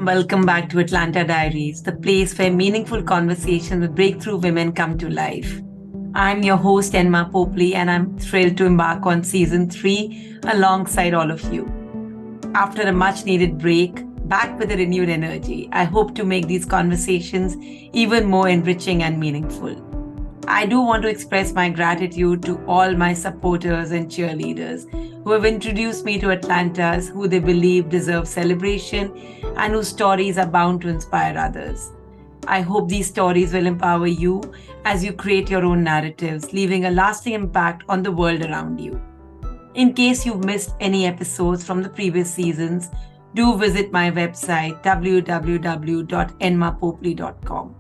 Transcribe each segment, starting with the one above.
Welcome back to Atlanta Diaries, the place where meaningful conversations with breakthrough women come to life. I'm your host, Enma Popley, and I'm thrilled to embark on season 3 alongside all of you. After a much needed break, back with a renewed energy, I hope to make these conversations even more enriching and meaningful. I do want to express my gratitude to all my supporters and cheerleaders who have introduced me to Atlantas who they believe deserve celebration and whose stories are bound to inspire others. I hope these stories will empower you as you create your own narratives, leaving a lasting impact on the world around you. In case you've missed any episodes from the previous seasons, do visit my website www.enmapopley.com.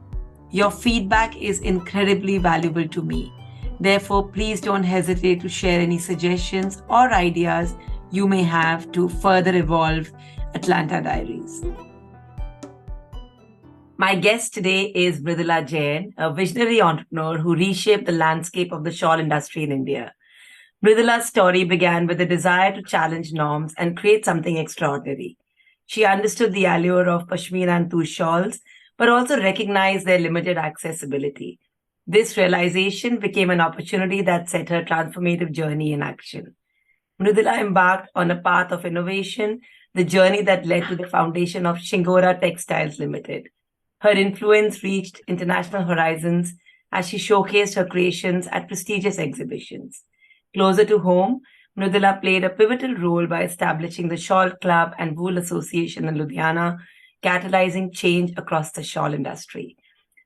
Your feedback is incredibly valuable to me. Therefore, please don't hesitate to share any suggestions or ideas you may have to further evolve Atlanta Diaries. My guest today is Mridula Jain, a visionary entrepreneur who reshaped the landscape of the shawl industry in India. Mridula's story began with a desire to challenge norms and create something extraordinary. She understood the allure of pashmina and tulle shawls, but also recognized their limited accessibility. This realization became an opportunity that set her transformative journey in action. Mridula embarked on a path of innovation, the journey that led to the foundation of Shingora Textiles Limited. Her influence reached international horizons as she showcased her creations at prestigious exhibitions. Closer to home, Mridula played a pivotal role by establishing the Shawl Club and Wool Association in Ludhiana, catalyzing change across the shawl industry.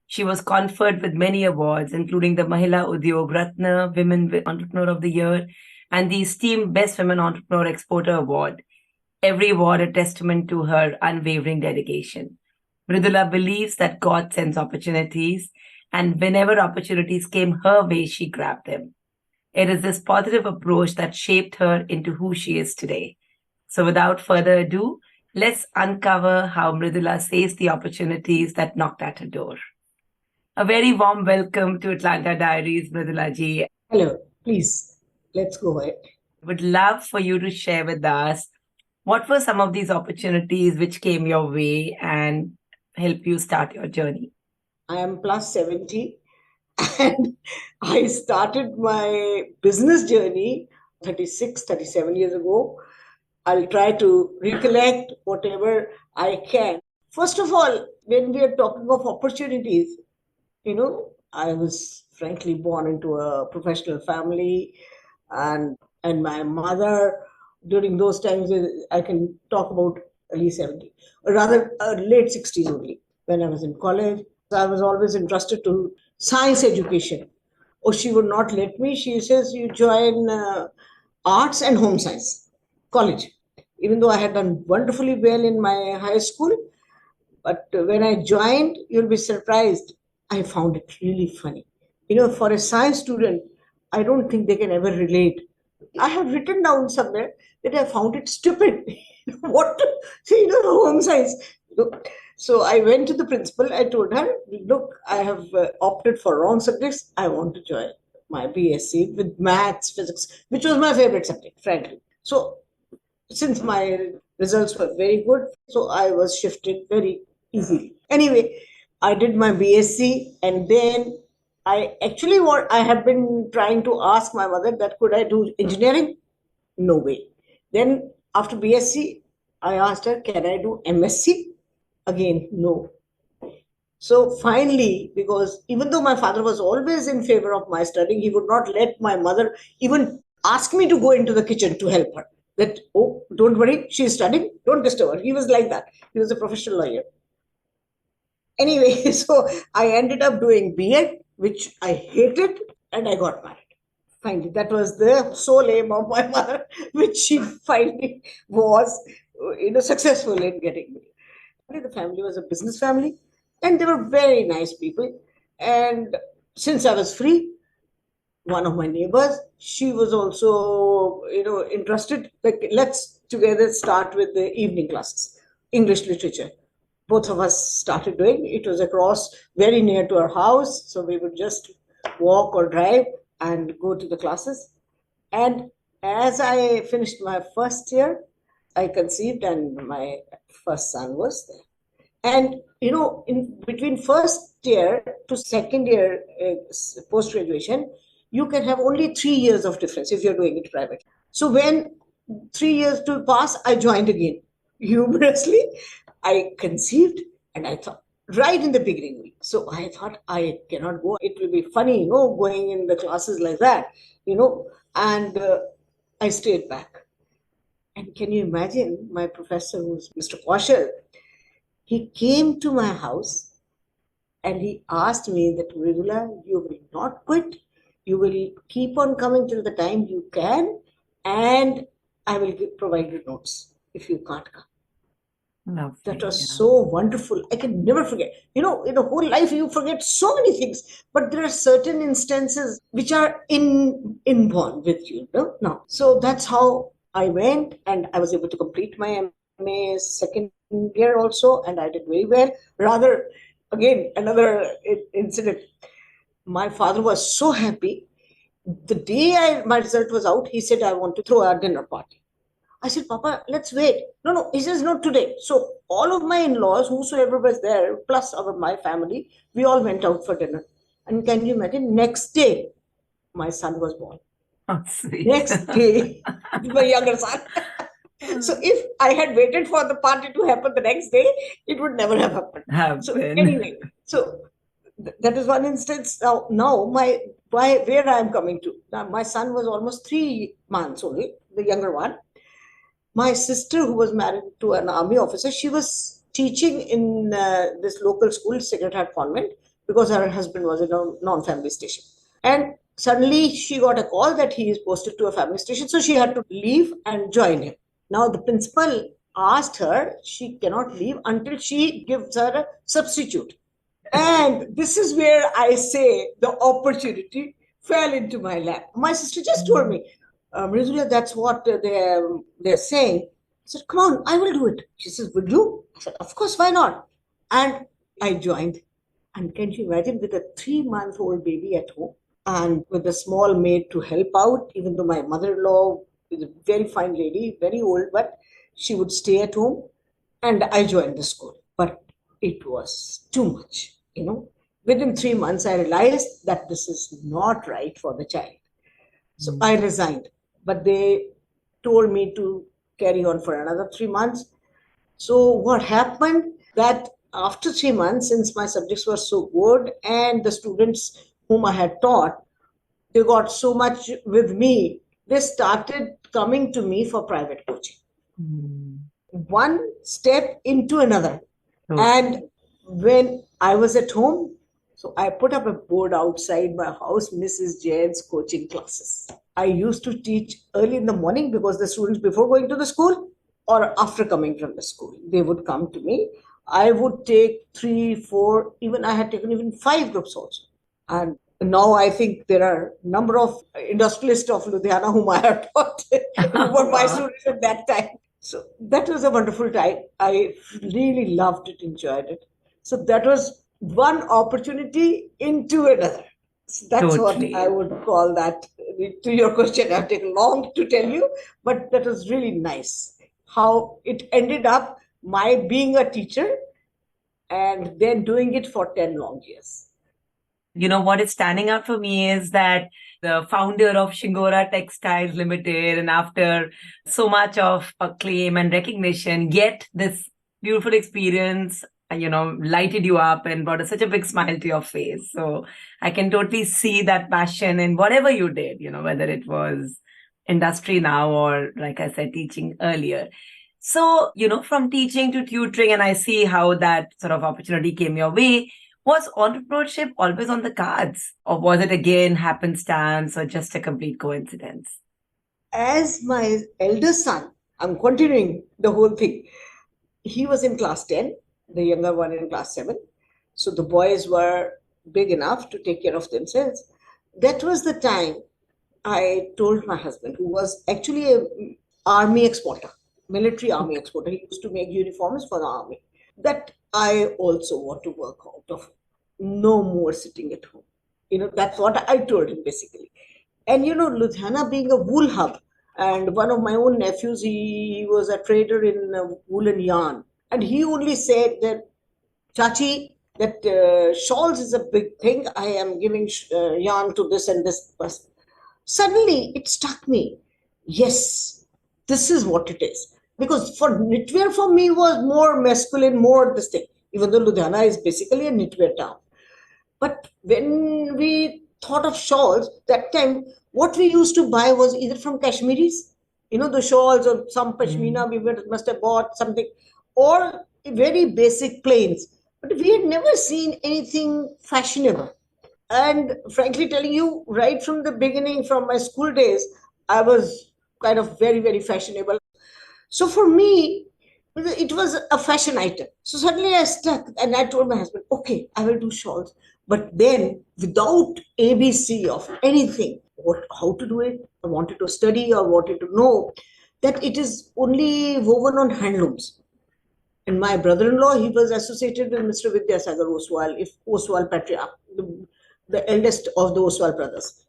She was conferred with many awards, including the Mahila Udyog Ratna Women Entrepreneur of the Year and the esteemed Best Women Entrepreneur Exporter Award, every award a testament to her unwavering dedication. Mridula believes that God sends opportunities, and whenever opportunities came her way, she grabbed them. It is this positive approach that shaped her into who she is today. So without further ado, let's uncover how Mridula seized the opportunities that knocked at her door. A very warm welcome to Atlanta Diaries, Mridula ji. Hello, please, let's go ahead. Would love for you to share with us what were some of these opportunities which came your way and help you start your journey. I am plus 70 and I started my business journey 36, 37 years ago. I'll try to recollect whatever I can. First of all, when we are talking of opportunities, I was frankly born into a professional family, and my mother during those times, I can talk about early 70s, or rather late 60s only. When I was in college, I was always interested to science education. Or she would not let me. She says, you join arts and home science college. Even though I had done wonderfully well in my high school, but when I joined, you'll be surprised. I found it really funny. For a science student, I don't think they can ever relate. I have written down somewhere that I found it stupid. What? Home science. So I went to the principal. I told her, look, I have opted for wrong subjects. I want to join my BSc with maths, physics, which was my favorite subject, frankly. So since my results were very good, so I was shifted very easily. Anyway, I did my BSc, and then I have been trying to ask my mother that could I do engineering? No way. Then after BSc, I asked her, can I do MSc? Again, no. So finally, because even though my father was always in favor of my studying, he would not let my mother even ask me to go into the kitchen to help her. That, oh, don't worry, she's studying, don't disturb her. He was like that. He was a professional lawyer. Anyway, so I ended up doing B.Ed, which I hated, and I got married. Finally, that was the sole aim of my mother, which she finally was, successful in getting me. The family was a business family, and they were very nice people. And since I was free, one of my neighbors, she was also, interested. Like, let's together start with the evening classes, English literature. Both of us started doing. It was across very near to our house, so we would just walk or drive and go to the classes. And as I finished my first year, I conceived, and my first son was there. And in between first year to second year post graduation, you can have only 3 years of difference if you're doing it private. So when 3 years to pass, I joined again. Humorously, I conceived, and I thought right in the beginning. So I thought I cannot go. It will be funny, going in the classes like that, and I stayed back. And can you imagine my professor, who's Mr. Kaushal, he came to my house and he asked me that, Mridula, you will not quit. You will keep on coming till the time you can, and I will provide you notes if you can't come. That Lovely. was Yeah. so wonderful. I can never forget. In a whole life, you forget so many things, but there are certain instances which are inborn with you. No. So that's how I went, and I was able to complete my MA second year also, and I did very well. Rather, again, another incident. My father was so happy. The day my result was out, he said, I want to throw a dinner party. I said, Papa, let's wait. No. He says, not today. So all of my in-laws, whosoever was there, plus my family, we all went out for dinner. And can you imagine? Next day, my son was born. Oh, sweet. Next day, my younger son. So if I had waited for the party to happen the next day, it would never have happened. So anyway, that is one instance. Now where I am coming to. Now, my son was almost 3 months only, the younger one. My sister, who was married to an army officer, she was teaching in this local school, Sacred Heart Convent, because her husband was in a non-family station. And suddenly she got a call that he is posted to a family station, so she had to leave and join him. Now the principal asked her, she cannot leave until she gives her a substitute. And this is where I say the opportunity fell into my lap. My sister just told me, Mridula, that's what they're saying. I said, come on, I will do it. She says, will you? I said, of course, why not? And I joined. And can you imagine, with a 3-month-old baby at home and with a small maid to help out, even though my mother-in-law is a very fine lady, very old, but she would stay at home, and I joined the school. But it was too much, Within 3 months, I realized that this is not right for the child. So I resigned, but they told me to carry on for another 3 months. So what happened that after 3 months, since my subjects were so good and the students whom I had taught, they got so much with me, they started coming to me for private coaching. One step into another. And when I was at home, so I put up a board outside my house, Mrs. Jain's coaching classes. I used to teach early in the morning because the students, before going to the school or after coming from the school, they would come to me. I would take 3, 4, even I had taken even 5 groups also. And now I think there are a number of industrialists of Ludhiana whom I have taught who were my students at that time. So that was a wonderful time. I really loved it, enjoyed it. So that was one opportunity into another. So that's Totally. what I would call that. To your question, I've taken long to tell you, but that was really nice. How it ended up my being a teacher and then doing it for 10 long years. What is standing out for me is that the founder of Shingora Textiles Limited, and after so much of acclaim and recognition, yet this beautiful experience, lighted you up and brought such a big smile to your face. So I can totally see that passion in whatever you did, whether it was industry now or, like I said, teaching earlier. So, from teaching to tutoring, and I see how that sort of opportunity came your way. Was entrepreneurship always on the cards, or was it again happenstance or just a complete coincidence? As my elder son, I'm continuing the whole thing. He was in class 10, the younger one in class 7. So the boys were big enough to take care of themselves. That was the time I told my husband, who was actually an army exporter, military army exporter. He used to make uniforms for the army. That I also want to work out of. No more sitting at home. That's what I told him basically. And Ludhiana being a wool hub, and one of my own nephews, he was a trader in woolen yarn. And he only said that Chachi, that shawls is a big thing. I am giving yarn to this and this person. Suddenly it struck me, yes, this is what it is. Because for knitwear for me was more masculine, more this thing, even though Ludhiana is basically a knitwear town. But when we thought of shawls, that time, what we used to buy was either from Kashmiris, the shawls or some pashmina we must have bought something, or very basic plains. But we had never seen anything fashionable. And frankly telling you, right from the beginning, from my school days, I was kind of very, very fashionable. So for me, it was a fashion item. So suddenly I stuck and I told my husband, okay, I will do shawls. But then without ABC of anything, how to do it, I wanted to study or wanted to know that it is only woven on handlooms. And my brother-in-law, he was associated with Mr. Vidyasagar Oswal, if Oswal patriarch, the eldest of the Oswal brothers.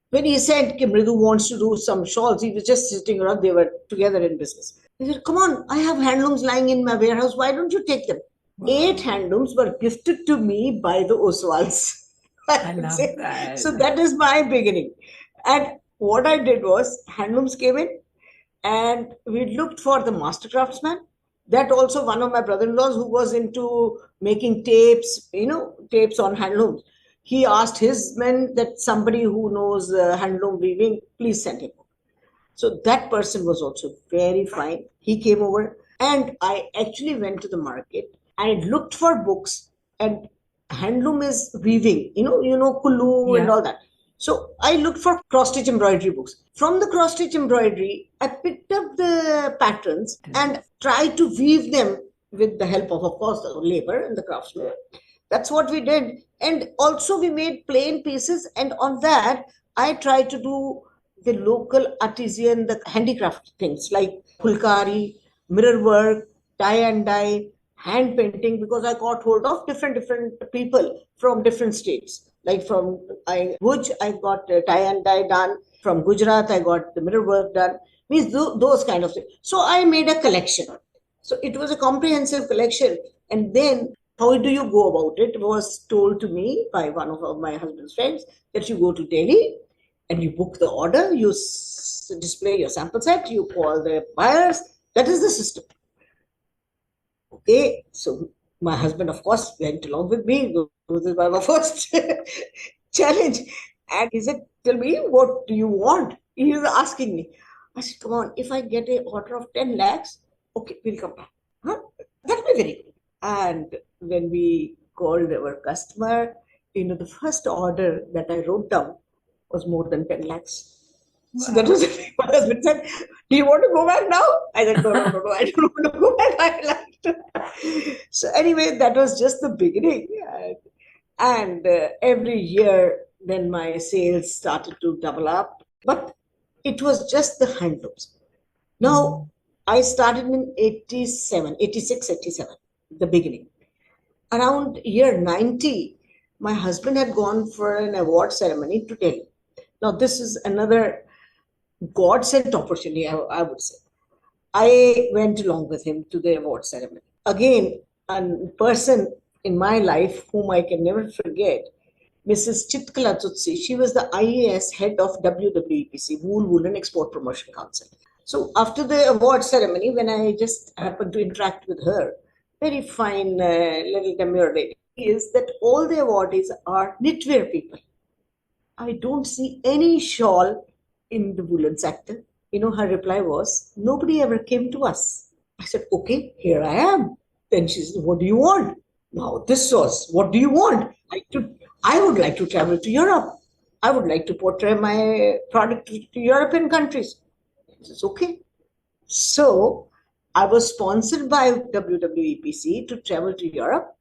When he said Mridu wants to do some shawls, he was just sitting around, they were together in business. He said, come on, I have handlooms lying in my warehouse, why don't you take them? Wow. 8 handlooms were gifted to me by the Oswals. I love that. So that is my beginning. And what I did was, handlooms came in, and we looked for the master craftsman. That also one of my brother-in-laws who was into making tapes, tapes on handlooms. He asked his men that somebody who knows handloom weaving, please send him. So that person was also very fine. He came over, and I actually went to the market and looked for books. And handloom is weaving, kulu and all that. So I looked for cross-stitch embroidery books. From the cross-stitch embroidery, I picked up the patterns and tried to weave them with the help of course, the labor and the craftsman. That's what we did. And also we made plain pieces, and on that, I tried to do the local artisan, the handicraft things like pulkari, mirror work, tie and dye, hand painting, because I got hold of different people from different states. Like from Bhuj, I got tie and dye done. From Gujarat, I got the mirror work done. Means those kind of things. So I made a collection. So it was a comprehensive collection. And then how do you go about it? It was told to me by one of my husband's friends that you go to Delhi and you book the order, you display your sample set, you call the buyers. That is the system. Okay, so my husband, of course, went along with me. This is my first challenge. And he said, tell me, what do you want? He was asking me. I said, come on, if I get an order of 10 lakhs, okay, we'll come back. Huh? That'll be very good. And when we called our customer, the first order that I wrote down was more than 10 lakhs. Wow. So that was my husband said, do you want to go back now? I said, no, I don't want to go back. I like to. So anyway, that was just the beginning. And every year, then my sales started to double up. But it was just the handlooms. Now, I started in 86, 87, the beginning. Around year 90, my husband had gone for an award ceremony to Delhi. Now, this is another God-sent opportunity, I would say. I went along with him to the award ceremony. Again, a person in my life whom I can never forget, Mrs. Chitkala Tutsi. She was the IAS head of WWEPC, Woolen Export Promotion Council. So after the award ceremony, when I just happened to interact with her, very fine little demure lady, is that all the awardees are knitwear people. I don't see any shawl in the woolen sector. Her reply was, nobody ever came to us. I said, okay, here I am. Then she said, what do you want? Now this was, what do you want? I would like to travel to Europe. I would like to portray my product to European countries. I said, okay. So I was sponsored by WWEPC to travel to Europe.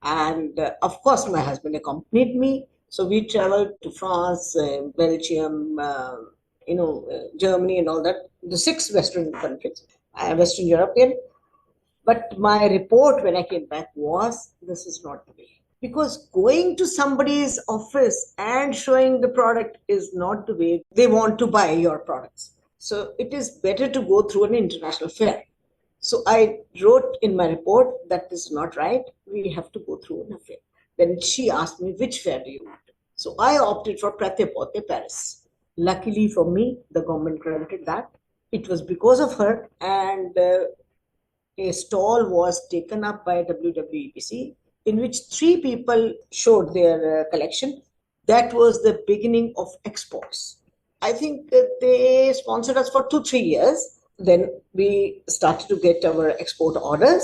And of course, my husband accompanied me. So we traveled to France, Belgium, Germany and all that, the 6 Western countries, Western European. But my report when I came back was, this is not the way. Because going to somebody's office and showing the product is not the way they want to buy your products. So it is better to go through an international fair. So I wrote in my report that this is not right. We have to go through an affair. Then she asked me, which fair do you want? So I opted for Prêt-à-Porter Paris. Luckily for me, the government granted that. It was because of her, and a stall was taken up by WWEPC in which three people showed their collection. That was the beginning of exports. I think they sponsored us for 2 3 years. Then we started to get our export orders,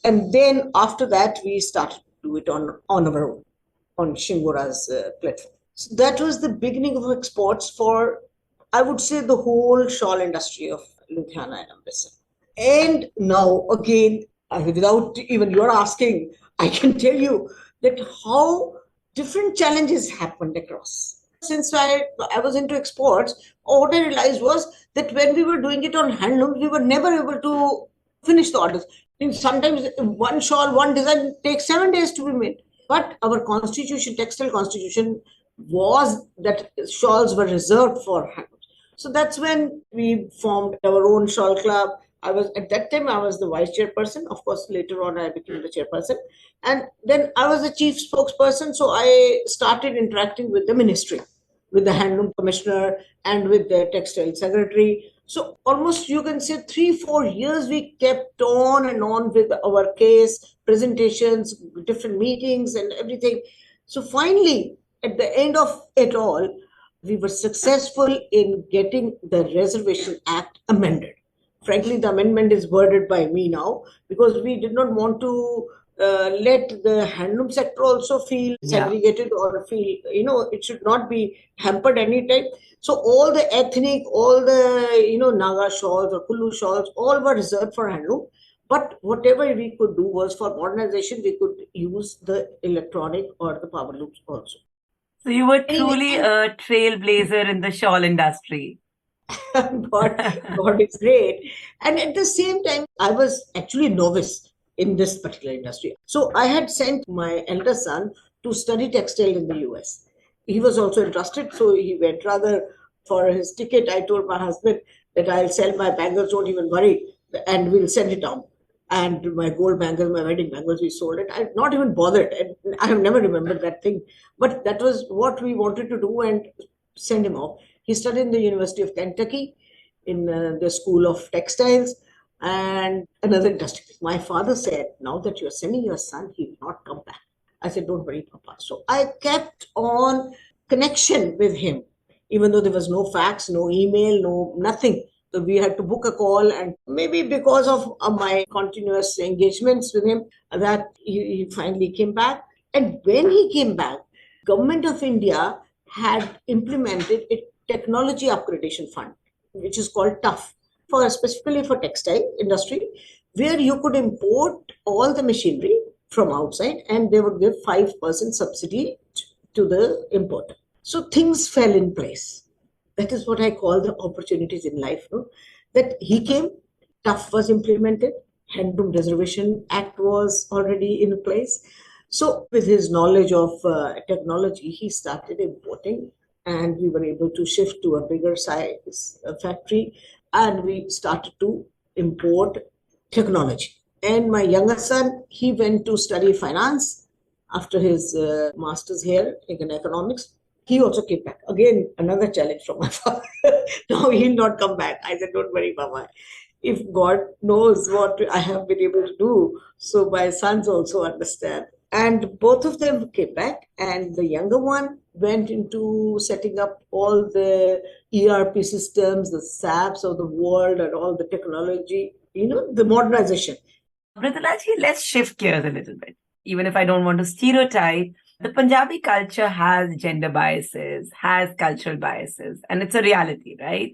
and then after that we started to do it on our own on Shingora's platform. So that was the beginning of exports for, I would say, the whole shawl industry of Ludhiana and Amritsar. And now, again, without even your asking, I can tell you that how different challenges happened across. Since I was into exports, what I realized was that when we were doing it on handlooms, we were never able to finish the orders. Sometimes one shawl, one design takes 7 days to be made. But our constitution, textile constitution, was that shawls were reserved for handlooms. So that's when we formed our own shawl club. I was at that time I was the vice chairperson. Of course, later on I became the chairperson, and then I was the chief spokesperson. So I started interacting with the ministry, with the handloom commissioner, and with the textile secretary. So almost you can say 3 4 years we kept on and on with our case presentations, different meetings, and everything. So finally, at the end of it all, we were successful in getting the Reservation Act amended. Frankly, the amendment is worded by me now because we did not want to let the handloom sector also feel segregated or feel, it should not be hampered anytime. So all the ethnic, all the, Naga shawls or Kulu shawls, all were reserved for handloom. But whatever we could do was for modernization, we could use the electronic or the power looms also. So you were truly a trailblazer in the shawl industry. God is great. And at the same time, I was actually novice in this particular industry. So I had sent my elder son to study textile in the US. He was also interested, so he went. Rather, for his ticket, I told my husband that I'll sell my bangles, don't even worry, and we'll send it down. And my gold bangles, my wedding bangles, we sold it. I've not even bothered, and I have never remembered that thing. But that was what we wanted to do and send him off. He studied in the University of Kentucky in the School of Textiles and another industry. My father said, now that you're sending your son, he will not come back. I said, don't worry, Papa. So I kept on connection with him, even though there was no fax, no email, no nothing. So we had to book a call, and maybe because of my continuous engagements with him, that he finally came back. And when he came back, Government of India had implemented a technology upgradation fund, which is called TUF, for specifically for textile industry, where you could import all the machinery from outside, and they would give 5% subsidy to the importer. So things fell in place. That is what I call the opportunities in life. No? That he came, TUF was implemented, Handloom Reservation Act was already in place. So with his knowledge of technology, he started importing, and we were able to shift to a bigger size factory, and we started to import technology. And my younger son, he went to study finance after his master's here in economics. He also came back. Again, another challenge from my father. Now he'll not come back. I said, don't worry, Mama. If God knows what I have been able to do, so my sons also understand. And both of them came back, and the younger one went into setting up all the ERP systems, the SAPs of the world, and all the technology, the modernization. Mridula ji, let's shift gears a little bit. Even if I don't want to stereotype, the Punjabi culture has gender biases, has cultural biases, and it's a reality, right?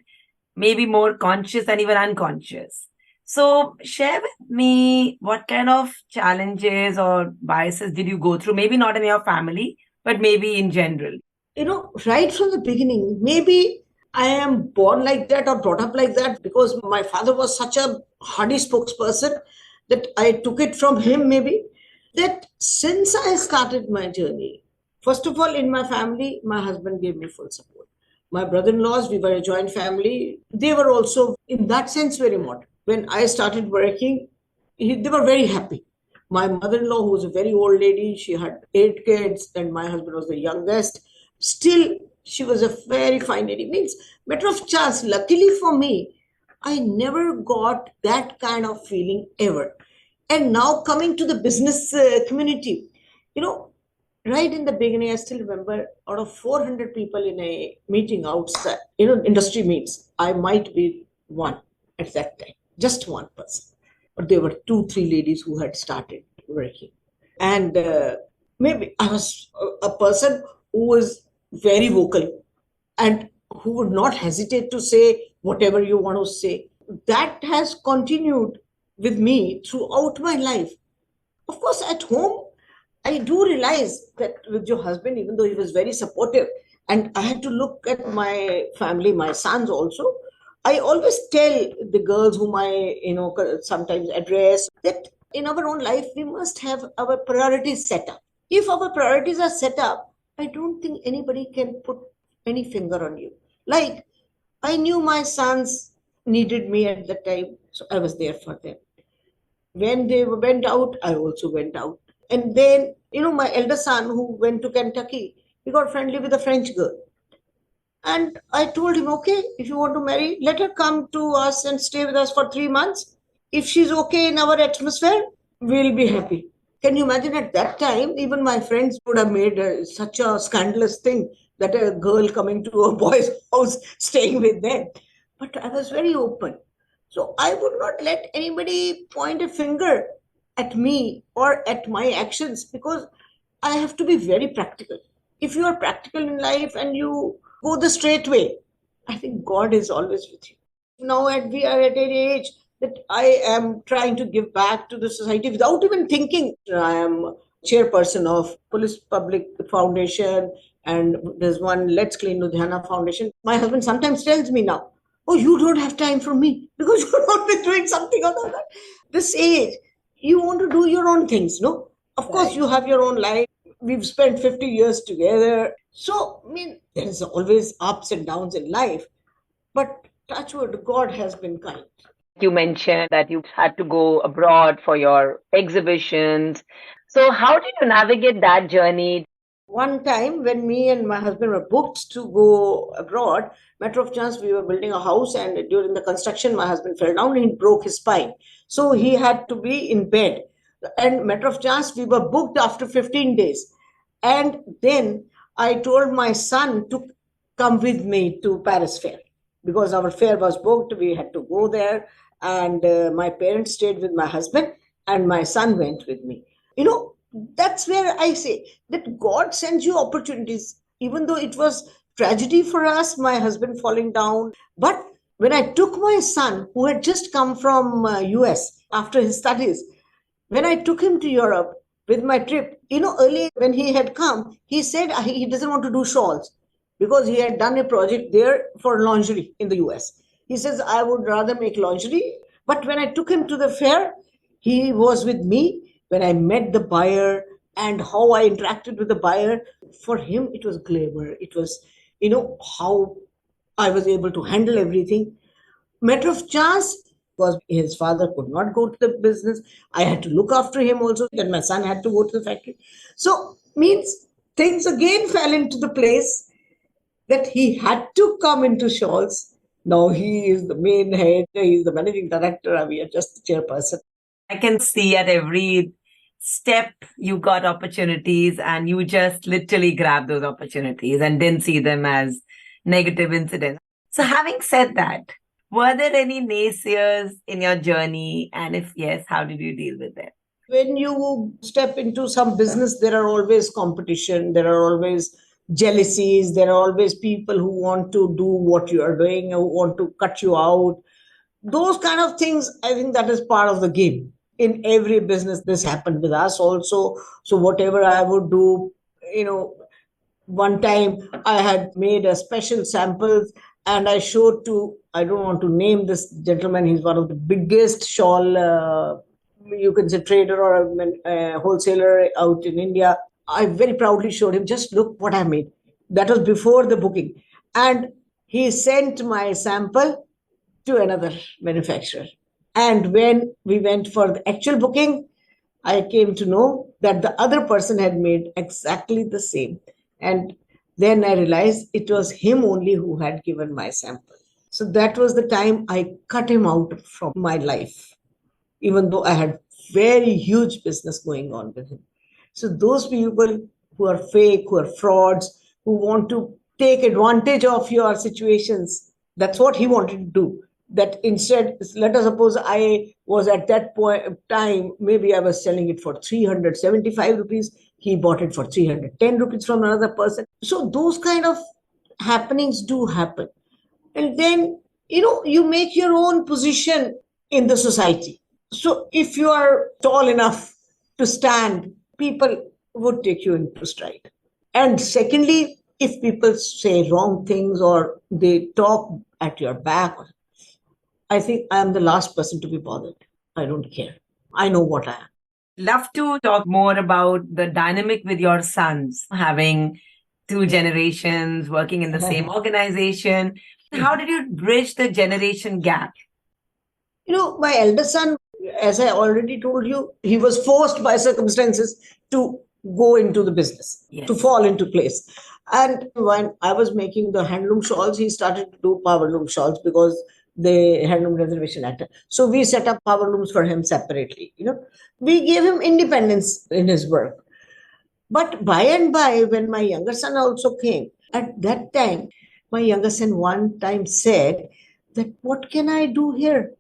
Maybe more conscious and even unconscious. So share with me what kind of challenges or biases did you go through? Maybe not in your family, but maybe in general. Right from the beginning, maybe I am born like that or brought up like that because my father was such a hardy spokesperson that I took it from him, maybe. That since I started my journey, first of all, in my family, my husband gave me full support. My brother in laws, we were a joint family. They were also, in that sense, very modern. When I started working, they were very happy. My mother-in-law, who was a very old lady, she had 8 kids, and my husband was the youngest. Still, she was a very fine lady. Means, matter of chance, luckily for me, I never got that kind of feeling ever. And now coming to the business community, you know, right in the beginning, I still remember out of 400 people in a meeting outside, industry meets, I might be one at that time, just one person. But there were two, three ladies who had started working. And maybe I was a person who was very vocal and who would not hesitate to say whatever you want to say. That has continued with me throughout my life. Of course, at home, I do realize that with your husband, even though he was very supportive, and I had to look at my family, my sons also. I always tell the girls whom I, sometimes address that in our own life, we must have our priorities set up. If our priorities are set up, I don't think anybody can put any finger on you. Like, I knew my sons needed me at the time, so I was there for them. When they went out, I also went out. And then, my elder son who went to Kentucky, he got friendly with a French girl. And I told him, okay, if you want to marry, let her come to us and stay with us for 3 months. If she's okay in our atmosphere, we'll be happy. Can you imagine at that time, even my friends would have made such a scandalous thing that a girl coming to a boy's house, staying with them. But I was very open. So I would not let anybody point a finger at me or at my actions because I have to be very practical. If you are practical in life and you go the straight way, I think God is always with you. Now we are at an age that I am trying to give back to the society without even thinking. I am chairperson of Police Public Foundation, and there's one Let's Clean Ludhiana Foundation. My husband sometimes tells me now, oh, you don't have time for me because you're always doing something or other. This age, you want to do your own things, no? Of course, you have your own life. We've spent 50 years together. So, I mean, there's always ups and downs in life. But touch wood, God has been kind. You mentioned that you had to go abroad for your exhibitions. So, how did you navigate that journey? One time when me and my husband were booked to go abroad, matter of chance, we were building a house, and during the construction, my husband fell down and he broke his spine. So he had to be in bed. And matter of chance, we were booked after 15 days. And then I told my son to come with me to Paris Fair because our fair was booked. We had to go there. And my parents stayed with my husband, and my son went with me. You know, that's where I say that God sends you opportunities, even though it was tragedy for us, my husband falling down. But when I took my son, who had just come from US after his studies, when I took him to Europe with my trip, earlier when he had come, he said he doesn't want to do shawls because he had done a project there for lingerie in the US. He says, I would rather make lingerie. But when I took him to the fair, he was with me. When I met the buyer and how I interacted with the buyer, for him, it was glamour. It was, how I was able to handle everything. Matter of chance, because his father could not go to the business. I had to look after him also. Then my son had to go to the factory. So means things again fell into the place that he had to come into Shawls. Now he is the main head, he is the managing director, and we are just the chairperson. I can see at every step you got opportunities and you just literally grabbed those opportunities and didn't see them as negative incidents. So, having said that, were there any naysayers in your journey? And if yes, how did you deal with them? When you step into some business, there are always competition, there are always jealousies, there are always people who want to do what you are doing, who want to cut you out. Those kind of things, I think that is part of the game. In every business, this happened with us also. So whatever I would do, you know, one time I had made a special samples and I showed to, I don't want to name this gentleman, he's one of the biggest shawl, you can say trader or a wholesaler out in India. I very proudly showed him, just look what I made. That was before the booking. And he sent my sample to another manufacturer. And when we went for the actual booking, I came to know that the other person had made exactly the same. And then I realized it was him only who had given my sample. So that was the time I cut him out from my life, even though I had very huge business going on with him. So those people who are fake, who are frauds, who want to take advantage of your situations, that's what he wanted to do. That instead, let us suppose I was at that point of time, maybe I was selling it for 375 rupees. He bought it for 310 rupees from another person. So those kind of happenings do happen. And then, you make your own position in the society. So if you are tall enough to stand, people would take you into stride. And secondly, if people say wrong things or they talk at your back, I think I am the last person to be bothered. I don't care. I know what I am. Love to talk more about the dynamic with your sons, having two generations working in the same organization. How did you bridge the generation gap? My elder son, as I already told you, he was forced by circumstances to go into the business, to fall into place. And when I was making the handloom shawls, he started to do power loom shawls because the handloom reservation act. So we set up power looms for him separately. We gave him independence in his work. But by and by, when my younger son also came, at that time, my younger son one time said that, what can I do here?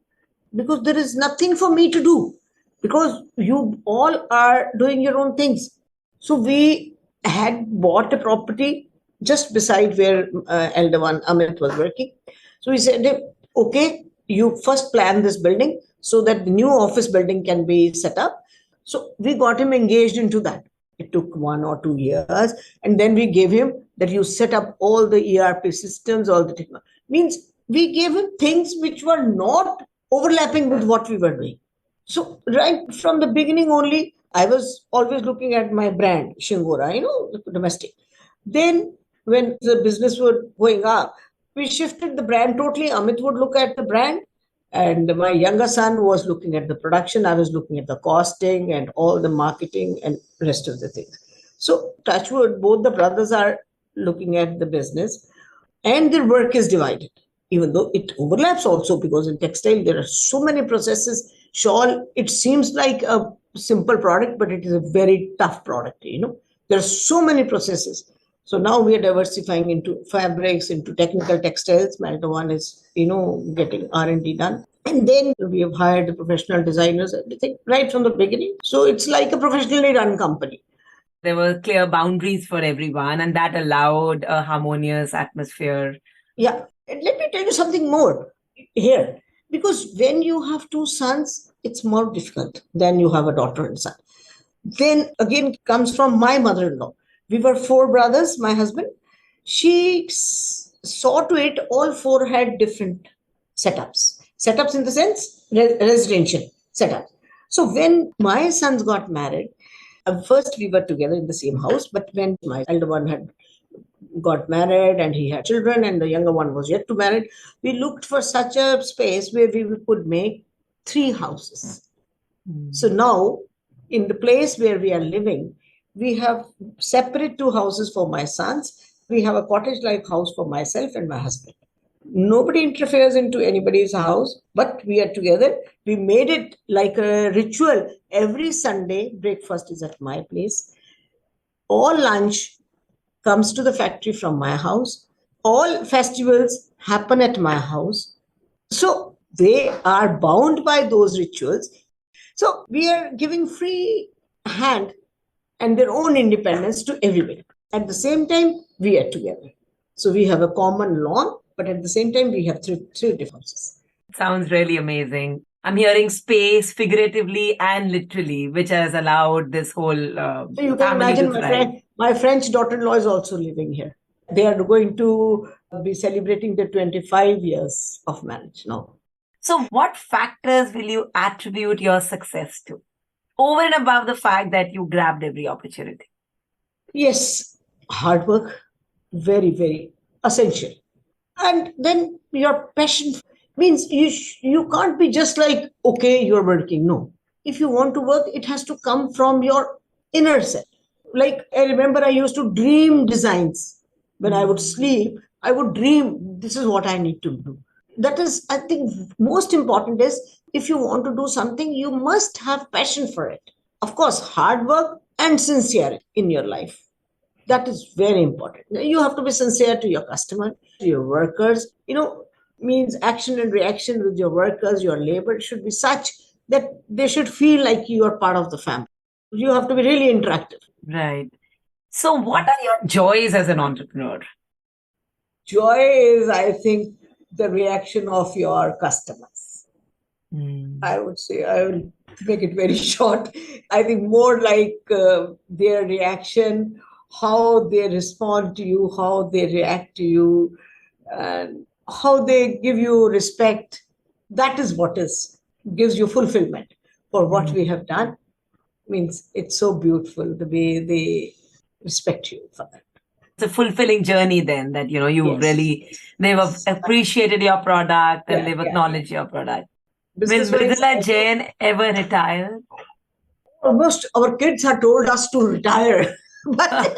Because there is nothing for me to do, because you all are doing your own things. So we had bought a property just beside where elder one Amit was working. So we said, okay, you first plan this building so that the new office building can be set up. So we got him engaged into that. It took 1 or 2 years, and then we gave him that you set up all the ERP systems, all the technology. Means we gave him things which were not overlapping with what we were doing. So right from the beginning only, I was always looking at my brand, Shingora, domestic. Then when the business was going up, we shifted the brand totally. Amit would look at the brand, and my younger son was looking at the production. I was looking at the costing and all the marketing and rest of the things. So touchwood, both the brothers are looking at the business, and their work is divided, even though it overlaps also, because in textile there are so many processes. Shawl, it seems like a simple product, but it is a very tough product. There are so many processes. So now we are diversifying into fabrics, into technical textiles. My other one is, getting R&D done. And then we have hired the professional designers, everything right from the beginning. So it's like a professionally run company. There were clear boundaries for everyone, and that allowed a harmonious atmosphere. Yeah. And let me tell you something more here. Because when you have two sons, it's more difficult than you have a daughter and son. Then again comes from my mother-in-law. We were 4 brothers, my husband. She saw to it all 4 had different setups. Setups in the sense residential setup. So when my sons got married, first we were together in the same house, but when my elder one had got married and he had children and the younger one was yet to marry, we looked for such a space where we could make 3 houses. So now, in the place where we are living, we have separate 2 houses for my sons. We have a cottage-like house for myself and my husband. Nobody interferes into anybody's house, but we are together. We made it like a ritual. Every Sunday, breakfast is at my place. All lunch comes to the factory from my house. All festivals happen at my house. So they are bound by those rituals. So we are giving free hand and their own independence to everybody. At the same time, we are together. So we have a common lawn, but at the same time, we have three differences. Sounds really amazing. I'm hearing space figuratively and literally, which has allowed this whole So you can family to imagine thrive. my French daughter-in-law is also living here. They are going to be celebrating their 25 years of marriage now. So, what factors will you attribute your success to, over and above the fact that you grabbed every opportunity? Yes, hard work, very, very essential. And then your passion. Means you can't be just like, okay, you're working. No. If you want to work, it has to come from your inner self. Like, I remember I used to dream designs. When I would sleep, I would dream, this is what I need to do. That is, I think, most important is, if you want to do something, you must have passion for it. Of course, hard work and sincerity in your life. That is very important. You have to be sincere to your customer, to your workers. Means action and reaction with your workers, your labor should be such that they should feel like you are part of the family. You have to be really interactive. Right. So, what are your joys as an entrepreneur? Joy is, I think, the reaction of your customers. I would say, I will make it very short. I think more like their reaction, how they respond to you, how they react to you, and how they give you respect. That is what is gives you fulfillment for what we have done. Means it's so beautiful the way they respect you for that. It's a fulfilling journey then that, you Yes, really, they've appreciated your product and yeah, they've yeah, yeah. acknowledged your product. Will Business wise, Mridula Jain ever retire? almost our kids have told us to retire, but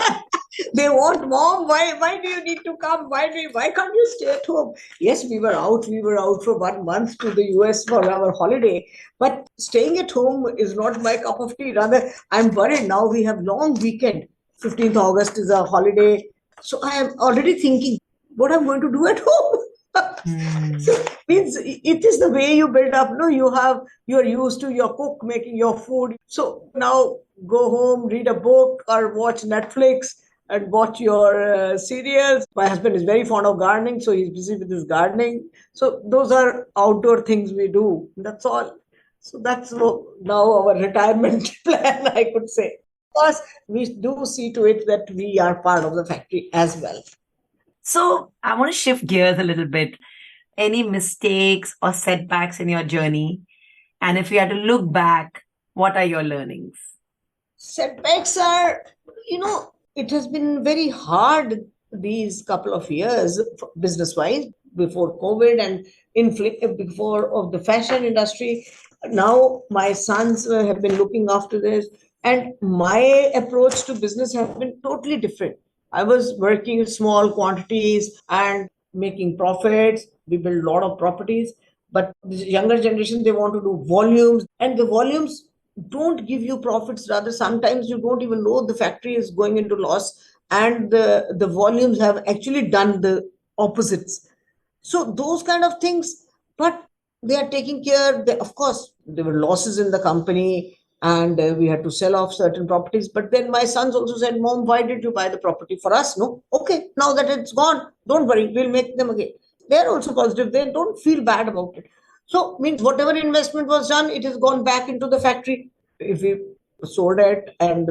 they want, mom, why do you need to come? Why can't you stay at home? Yes, we were out for 1 month to the US for our holiday, but staying at home is not my cup of tea. Rather, I'm worried. Now we have long weekend. 15th August is a holiday, so I am already thinking what I'm going to do at home. So means it is the way you build up. No, you're used to your cook making your food. So now go home, read a book, or watch Netflix and watch your serials. My husband is very fond of gardening, so he's busy with his gardening. So those are outdoor things we do. That's all. So that's now our retirement plan, I could say. Of course, we do see to it that we are part of the factory as well. So, I want to shift gears a little bit. Any mistakes or setbacks in your journey? And if you had to look back, what are your learnings? Setbacks are, it has been very hard these couple of years business wise, before COVID and before of the fashion industry. Now my sons have been looking after this, and my approach to business has been totally different. I was working in small quantities and making profits. We build a lot of properties, but the younger generation, they want to do volumes, and the volumes don't give you profits. Rather, sometimes you don't even know the factory is going into loss, and the volumes have actually done the opposites. So those kind of things, but they are taking care. Of course, there were losses in the company, and we had to sell off certain properties. But then my sons also said, mom, why did you buy the property for us? No, okay, now that it's gone, don't worry, we'll make them again. They're also positive. They don't feel bad about it. So means whatever investment was done, it has gone back into the factory. If we sold it and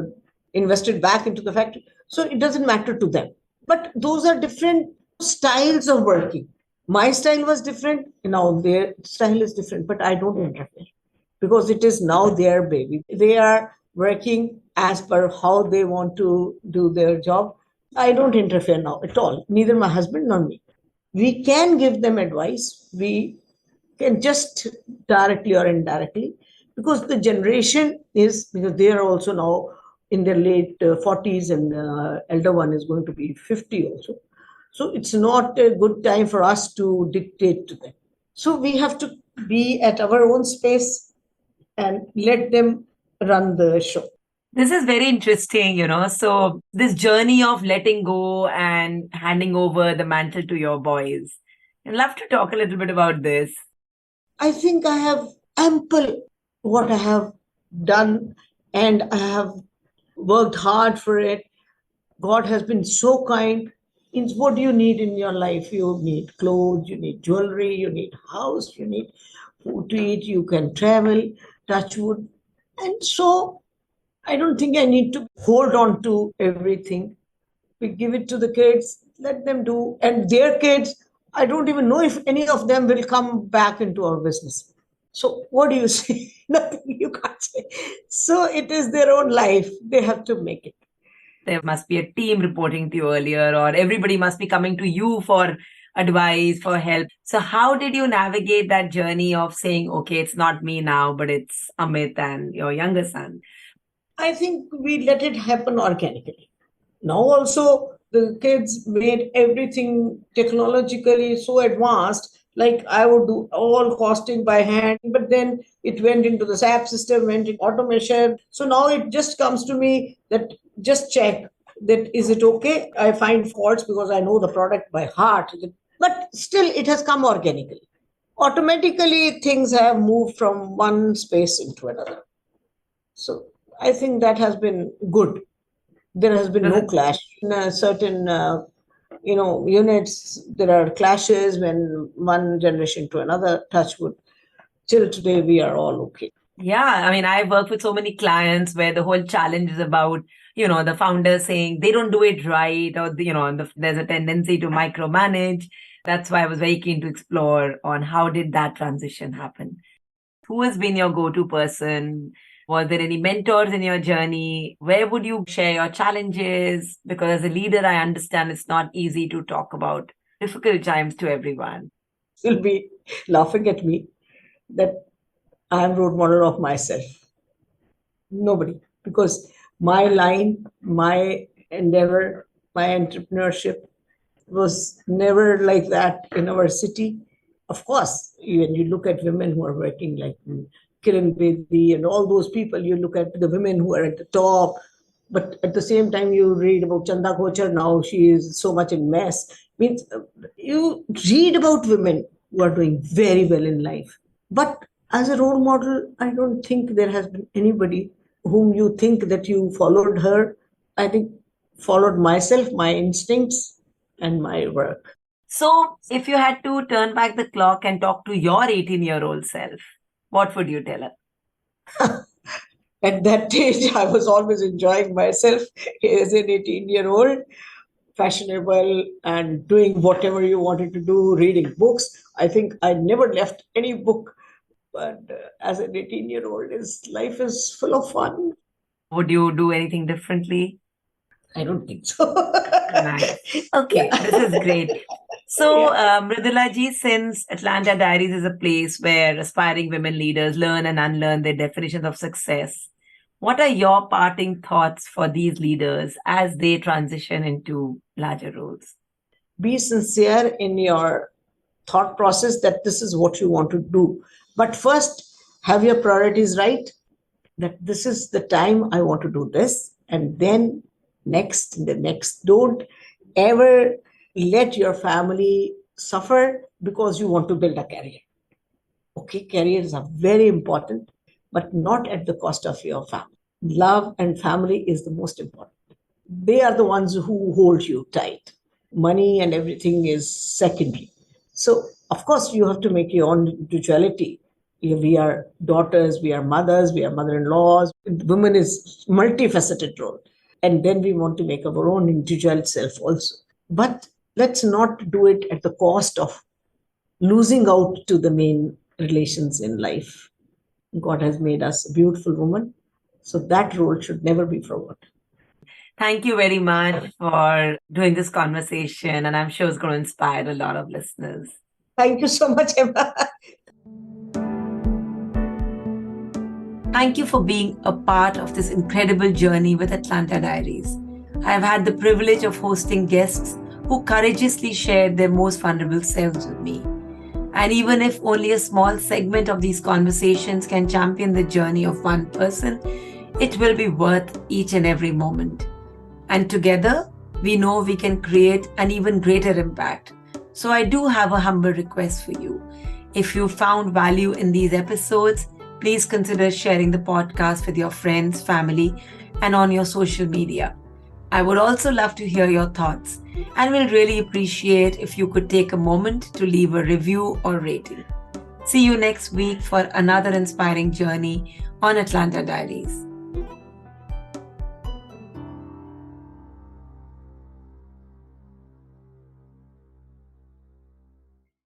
invested back into the factory, so it doesn't matter to them. But those are different styles of working. My style was different. Now their style is different, but I don't interfere because it is now their baby. They are working as per how they want to do their job. I don't interfere now at all, neither my husband nor me. We can give them advice. We can just directly or indirectly, because the generation is, because they are also now in their late 40s, and the elder one is going to be 50 also. So it's not a good time for us to dictate to them. So we have to be at our own space and let them run the show. This is very interesting, So, this journey of letting go and handing over the mantle to your boys. I'd love to talk a little bit about this. I think I have ample what I have done, and I have worked hard for it. God has been so kind. It's what do you need in your life? You need clothes, you need jewelry, you need house, you need food to eat, you can travel, touch wood. And so I don't think I need to hold on to everything. We give it to the kids, let them do. And their kids, I don't even know if any of them will come back into our business. So what do you say? Nothing, you can't say. So it is their own life. They have to make it. There must be a team reporting to you earlier, or everybody must be coming to you for advice, for help. So how did you navigate that journey of saying, okay, it's not me now, but it's Amit and your younger son? I think we let it happen organically. Now also the kids made everything technologically so advanced. Like I would do all costing by hand, but then it went into the SAP system, went into automation. So now it just comes to me that just check that is it okay. I find faults because I know the product by heart, but still it has come organically. Automatically things have moved from one space into another. So I think that has been good. There has been Does no it clash in certain units. There are clashes when one generation to another. Touch wood, till today we are all okay. Yeah, I mean, I've worked with so many clients where the whole challenge is about, the founder saying they don't do it right, or, there's a tendency to micromanage. That's why I was very keen to explore on how did that transition happen. Who has been your go-to person? Was there any mentors in your journey? Where would you share your challenges? Because as a leader, I understand it's not easy to talk about difficult times to everyone. Will be laughing at me that I am role model of myself. Nobody, because my line, my endeavor, my entrepreneurship was never like that in our city. Of course, when you look at women who are working like Kiran Bedi and all those people, you look at the women who are at the top, but at the same time, you read about Chanda Kochar now, she is so much in mess. Means you read about women who are doing very well in life. But as a role model, I don't think there has been anybody whom you think that you followed her. I think followed myself, my instincts, and my work. So, if you had to turn back the clock and talk to your 18-year-old self, what would you tell her? At that age, I was always enjoying myself as an 18-year-old, fashionable and doing whatever you wanted to do, reading books. I think I never left any book. But as an 18-year-old, life is full of fun. Would you do anything differently? I don't think so. Nice. Okay, this is Yeah. great. So, Yeah. Mridula ji, since Atlanta Diaries is a place where aspiring women leaders learn and unlearn their definitions of success, what are your parting thoughts for these leaders as they transition into larger roles? Be sincere in your thought process that this is what you want to do. But first, have your priorities right, that this is the time I want to do this. And then the next. Don't ever let your family suffer because you want to build a career. Okay, careers are very important, but not at the cost of your family. Love and family is the most important. They are the ones who hold you tight. Money and everything is secondary. So, of course, you have to make your own individuality. We are daughters, we are mothers, we are mother-in-laws. Women is multifaceted role. And then we want to make our own individual self also. But let's not do it at the cost of losing out to the main relations in life. God has made us a beautiful woman. So that role should never be forgotten. Thank you very much for doing this conversation, and I'm sure it's going to inspire a lot of listeners. Thank you so much, Emma. Thank you for being a part of this incredible journey with Atlanta Diaries. I have had the privilege of hosting guests who courageously shared their most vulnerable selves with me. And even if only a small segment of these conversations can champion the journey of one person, it will be worth each and every moment. And together, we know we can create an even greater impact. So I do have a humble request for you. If you found value in these episodes, please consider sharing the podcast with your friends, family, and on your social media. I would also love to hear your thoughts and will really appreciate if you could take a moment to leave a review or rating. See you next week for another inspiring journey on Atlanta Diaries.